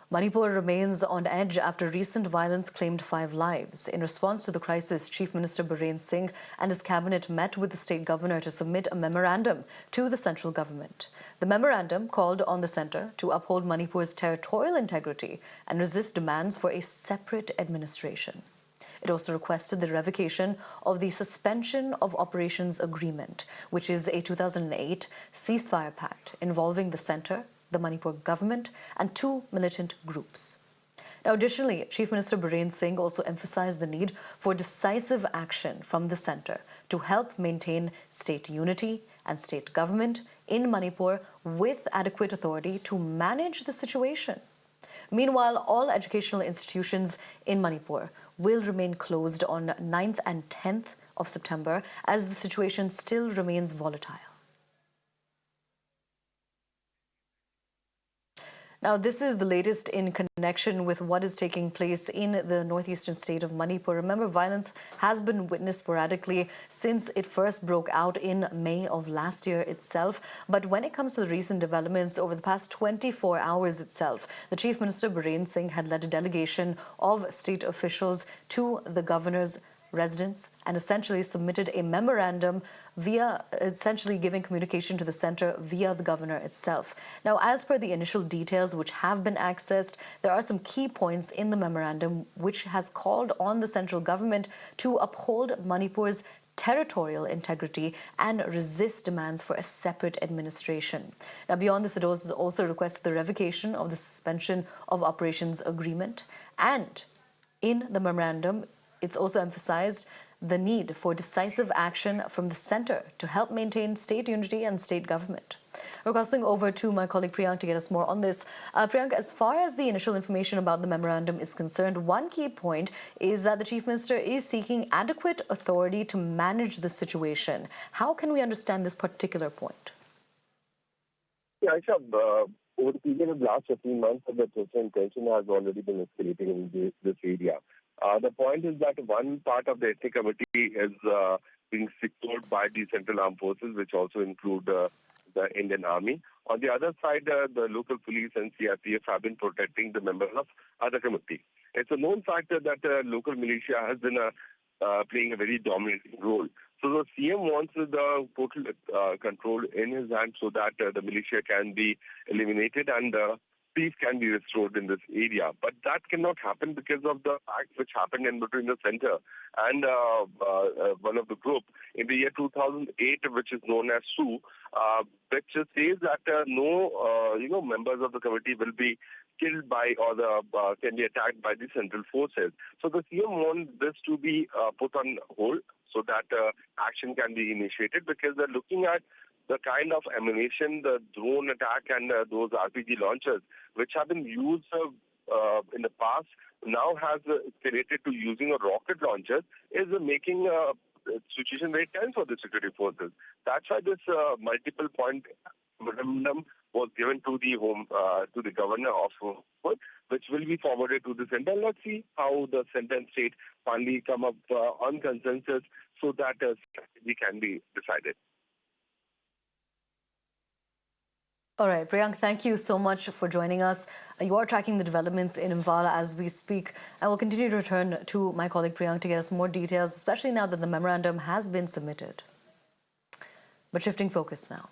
Manipur remains on edge after recent violence claimed 5 lives. In response to the crisis, Chief Minister Biren Singh and his cabinet met with the state governor to submit a memorandum to the central government. The memorandum called on the centre to uphold Manipur's territorial integrity and resist demands for a separate administration. It also requested the revocation of the Suspension of Operations Agreement, which is a 2008 ceasefire pact involving the centre, the Manipur government, and 2 militant groups. Now, additionally, Chief Minister Biren Singh also emphasized the need for decisive action from the centre to help maintain state unity and state government in Manipur with adequate authority to manage the situation. Meanwhile, all educational institutions in Manipur will remain closed on 9th and 10th of September as the situation still remains volatile. Now, this is the latest in connection with what is taking place in the northeastern state of Manipur. Remember, violence has been witnessed sporadically since it first broke out in May of last year itself. But when it comes to the recent developments over the past 24 hours itself, the Chief Minister Biren Singh had led a delegation of state officials to the governor's residence and essentially submitted a memorandum via essentially giving communication to the centre via the governor itself. Now, as per the initial details which have been accessed, there are some key points in the memorandum which has called on the central government to uphold Manipur's territorial integrity and resist demands for a separate administration. Now, beyond this, it also requests the revocation of the Suspension of Operations Agreement, and in the memorandum, it's also emphasized the need for decisive action from the centre to help maintain state unity and state government. We're crossing over to my colleague Priyank to get us more on this. Priyank, as far as the initial information about the memorandum is concerned, one key point is that the Chief Minister is seeking adequate authority to manage the situation. How can we understand this particular point? Yeah, Aisha, over the period of the last 15 months, the tension has already been escalating in this area. The point is that one part of the ethnic committee is being secured by the Central Armed Forces, which also include the Indian Army. On the other side, the local police and CRPF have been protecting the members of other committee. It's a known fact that local militia has been playing a very dominating role. So the CM wants the total control in his hand so that the militia can be eliminated and peace can be restored in this area. But that cannot happen because of the act which happened in between the center and one of the group in the year 2008, which is known as SU, which says that no members of the committee will be killed by or can be attacked by the central forces. So the CM wants this to be put on hold so that action can be initiated, because they're looking at the kind of ammunition, the drone attack and those RPG launchers, which have been used in the past, now has escalated to using a rocket launcher, is making a situation very tense for the security forces. That's why this multiple point memorandum was given to the governor of Manipur, which will be forwarded to the centre. Let's see how the centre and state finally come up on consensus so that strategy can be decided. All right, Priyank, thank you so much for joining us. You are tracking the developments in Imphal as we speak. I will continue to return to my colleague Priyank to get us more details, especially now that the memorandum has been submitted. But shifting focus now.